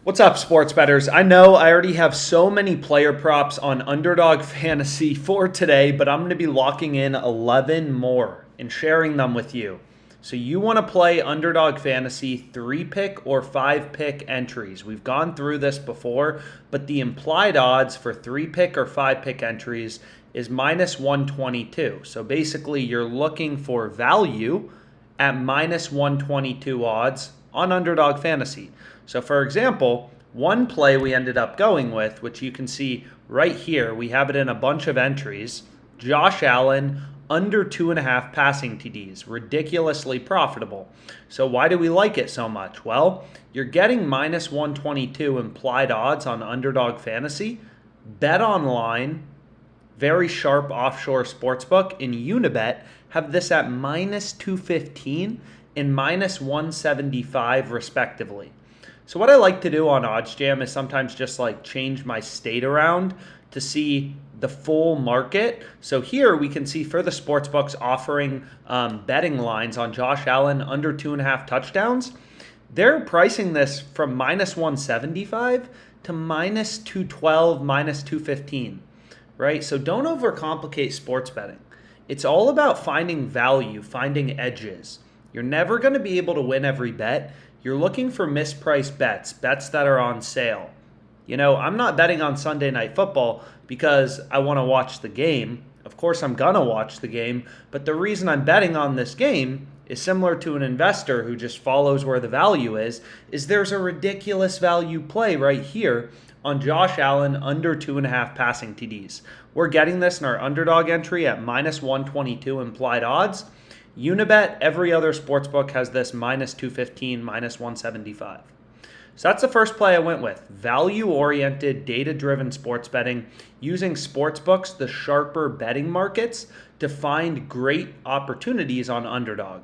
What's up, sports bettors? I know I already have so many player props on Underdog Fantasy for today, but I'm going to be locking in 11 more and sharing them with you. So you want to play Underdog Fantasy 3-pick or 5-pick entries. We've gone through this before, but the implied odds for 3-pick or 5-pick entries is minus 122. So basically you're looking for value at minus 122 odds on Underdog Fantasy. So for example, one play we ended up going with, which you can see right here, we have it in a bunch of entries, Josh Allen under 2.5 passing TDs, ridiculously profitable. So why do we like it so much? Well, you're getting minus 122 implied odds on Underdog Fantasy. Bet Online, very sharp offshore sportsbook, and Unibet have this at minus 215 and minus 175 respectively. So what I like to do on OddsJam is sometimes just like change my state around to see the full market. So here we can see for the sportsbooks offering betting lines on Josh Allen under 2.5 touchdowns, they're pricing this from minus 175 to minus 212, minus 215, right? So don't overcomplicate sports betting. It's all about finding value, finding edges. You're never going to be able to win every bet. You're looking for mispriced bets that are on sale. I'm not betting on Sunday Night Football because I want to watch the game. Of course, I'm going to watch the game, but the reason I'm betting on this game is similar to an investor who just follows where the value is there's a ridiculous value play right here on Josh Allen under 2.5 passing TDs. We're getting this in our Underdog entry at minus 122 implied odds. Unibet, every other sportsbook has this minus 215, minus 175. So that's the first play I went with. Value-oriented, data-driven sports betting using sportsbooks, the sharper betting markets, to find great opportunities on Underdog.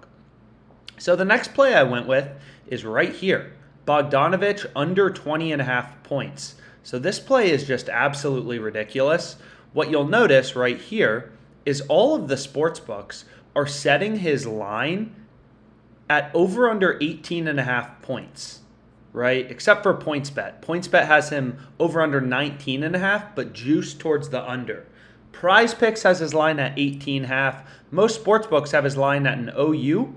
So the next play I went with is right here. Bogdanovich under 20.5 points. So this play is just absolutely ridiculous. What you'll notice right here is all of the sportsbooks are setting his line at over under 18.5 points, right? Except for PointsBet. PointsBet has him over under 19.5, but juiced towards the under. PrizePicks has his line at 18.5. Most sportsbooks have his line at an OU,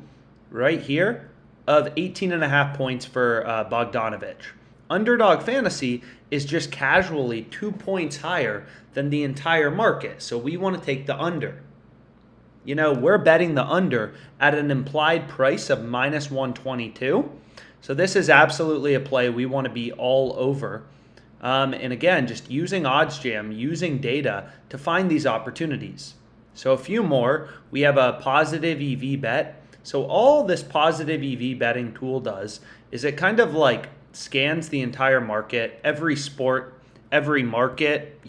right here, of 18.5 points for Bogdanovich. Underdog Fantasy is just casually 2 points higher than the entire market, so we want to take the under. We're betting the under at an implied price of minus 122. So this is absolutely a play we want to be all over. And again, just using OddsJam, using data to find these opportunities. So a few more. We have a positive EV bet. So all this positive EV betting tool does is it kind of like scans the entire market, every sport, every market.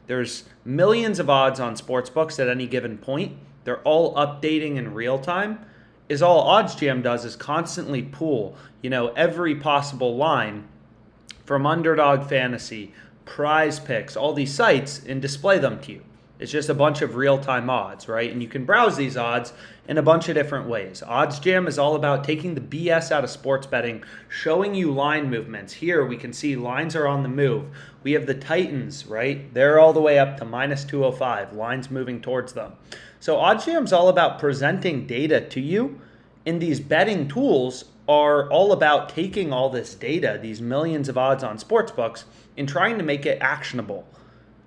There's millions of odds on sportsbooks at any given point. They're all updating in real time. All OddsJam does is constantly pull, every possible line from Underdog Fantasy, PrizePicks, all these sites, and display them to you. It's just a bunch of real-time odds, right? And you can browse these odds in a bunch of different ways. OddsJam is all about taking the BS out of sports betting, showing you line movements. Here we can see lines are on the move. We have the Titans, right? They're all the way up to minus 205, lines moving towards them. So OddsJam is all about presenting data to you, and these betting tools are all about taking all this data, these millions of odds on sportsbooks, and trying to make it actionable.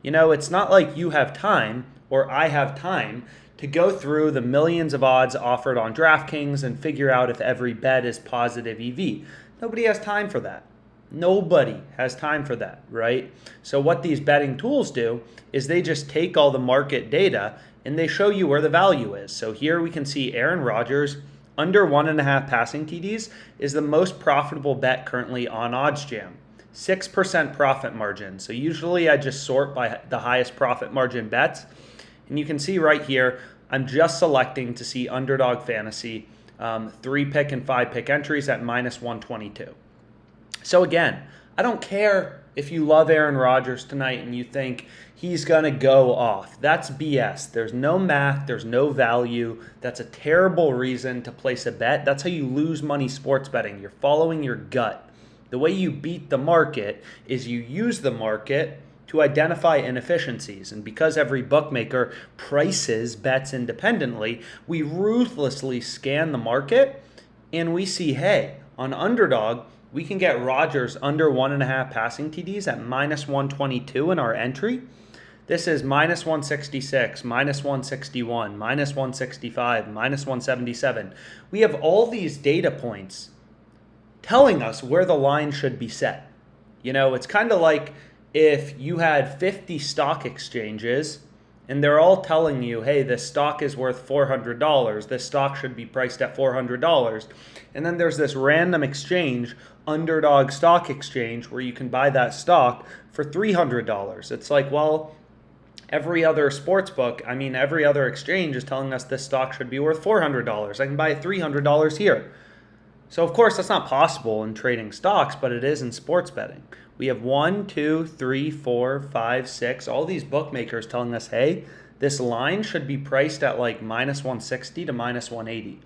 It's not like you have time or I have time to go through the millions of odds offered on DraftKings and figure out if every bet is positive EV. Nobody has time for that. Nobody has time for that, right? So what these betting tools do is they just take all the market data and they show you where the value is. So here we can see Aaron Rodgers under 1.5 passing TDs is the most profitable bet currently on OddsJam. 6% profit margin. So usually I just sort by the highest profit margin bets. And you can see right here, I'm just selecting to see Underdog Fantasy 3-pick and 5-pick entries at minus 122. So again, I don't care if you love Aaron Rodgers tonight and you think he's going to go off. That's BS. There's no math. There's no value. That's a terrible reason to place a bet. That's how you lose money sports betting. You're following your gut. The way you beat the market is you use the market to identify inefficiencies. And because every bookmaker prices bets independently, we ruthlessly scan the market and we see, hey, on Underdog, we can get Rodgers under 1.5 passing TDs at minus 122 in our entry. This is minus 166, minus 161, minus 165, minus 177. We have all these data points telling us where the line should be set. You know, it's kind of like if you had 50 stock exchanges and they're all telling you, hey, this stock is worth $400, this stock should be priced at $400. And then there's this random exchange, Underdog Stock Exchange, where you can buy that stock for $300. It's like, well, every other every other exchange is telling us this stock should be worth $400. I can buy it $300 here. So of course that's not possible in trading stocks, but it is in sports betting. We have 1, 2, 3, 4, 5, 6, all these bookmakers telling us, hey, this line should be priced at like minus 160 to minus 180.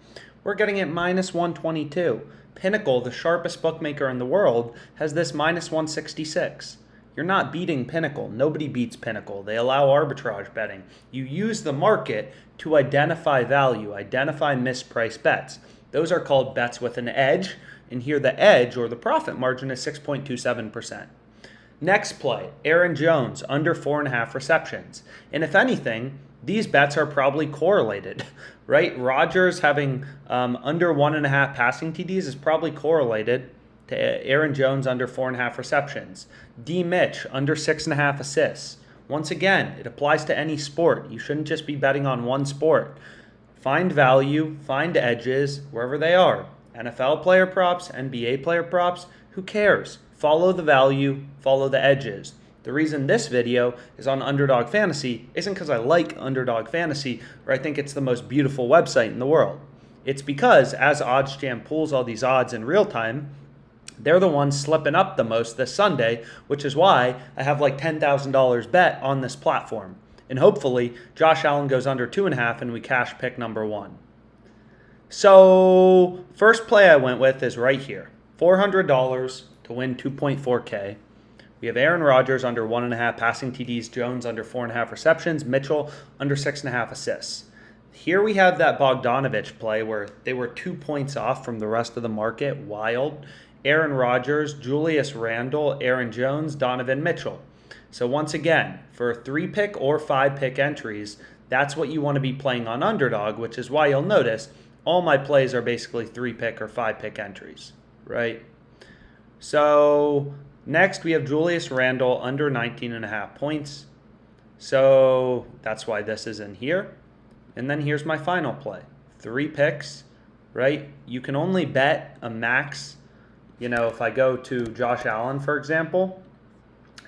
We're getting it minus 122. Pinnacle, the sharpest bookmaker in the world, has this minus 166. You're not beating Pinnacle. Nobody beats Pinnacle. They allow arbitrage betting. You use the market to identify value, identify mispriced bets. Those are called bets with an edge, and here the edge or the profit margin is 6.27%. Next play, Aaron Jones, under 4.5 receptions. And if anything, these bets are probably correlated, right? Rodgers having under 1.5 passing TDs is probably correlated to Aaron Jones under 4.5 receptions. D. Mitch, under 6.5 assists. Once again, it applies to any sport. You shouldn't just be betting on one sport. Find value, find edges, wherever they are. NFL player props, NBA player props, who cares? Follow the value, follow the edges. The reason this video is on Underdog Fantasy isn't because I like Underdog Fantasy or I think it's the most beautiful website in the world. It's because as OddsJam pulls all these odds in real time, they're the ones slipping up the most this Sunday, which is why I have like $10,000 bet on this platform. And hopefully, Josh Allen goes under 2.5 and we cash pick number 1. So, first play I went with is right here. $400 to win 2.4K. We have Aaron Rodgers under 1.5 passing TDs, Jones under 4.5 receptions, Mitchell under 6.5 assists. Here we have that Bogdanovich play where they were 2 points off from the rest of the market. Wild. Aaron Rodgers, Julius Randle, Aaron Jones, Donovan Mitchell. So once again, for 3-pick or 5-pick entries, that's what you want to be playing on Underdog, which is why you'll notice all my plays are basically 3-pick or 5-pick entries, right? So next we have Julius Randle under 19.5 points. So that's why this is in here. And then here's my final play. 3 picks, right? You can only bet a max. You know, if I go to Josh Allen, for example,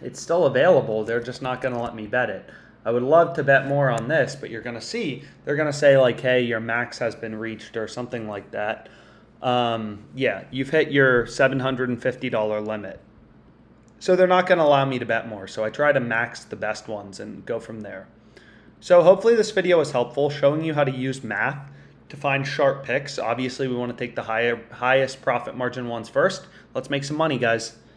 it's still available. They're just not going to let me bet it. I would love to bet more on this, but you're going to see, they're going to say like, hey, your max has been reached or something like that. Yeah, you've hit your $750 limit. So they're not going to allow me to bet more. So I try to max the best ones and go from there. So hopefully this video was helpful, showing you how to use math to find sharp picks. Obviously, we want to take the highest profit margin ones first. Let's make some money, guys.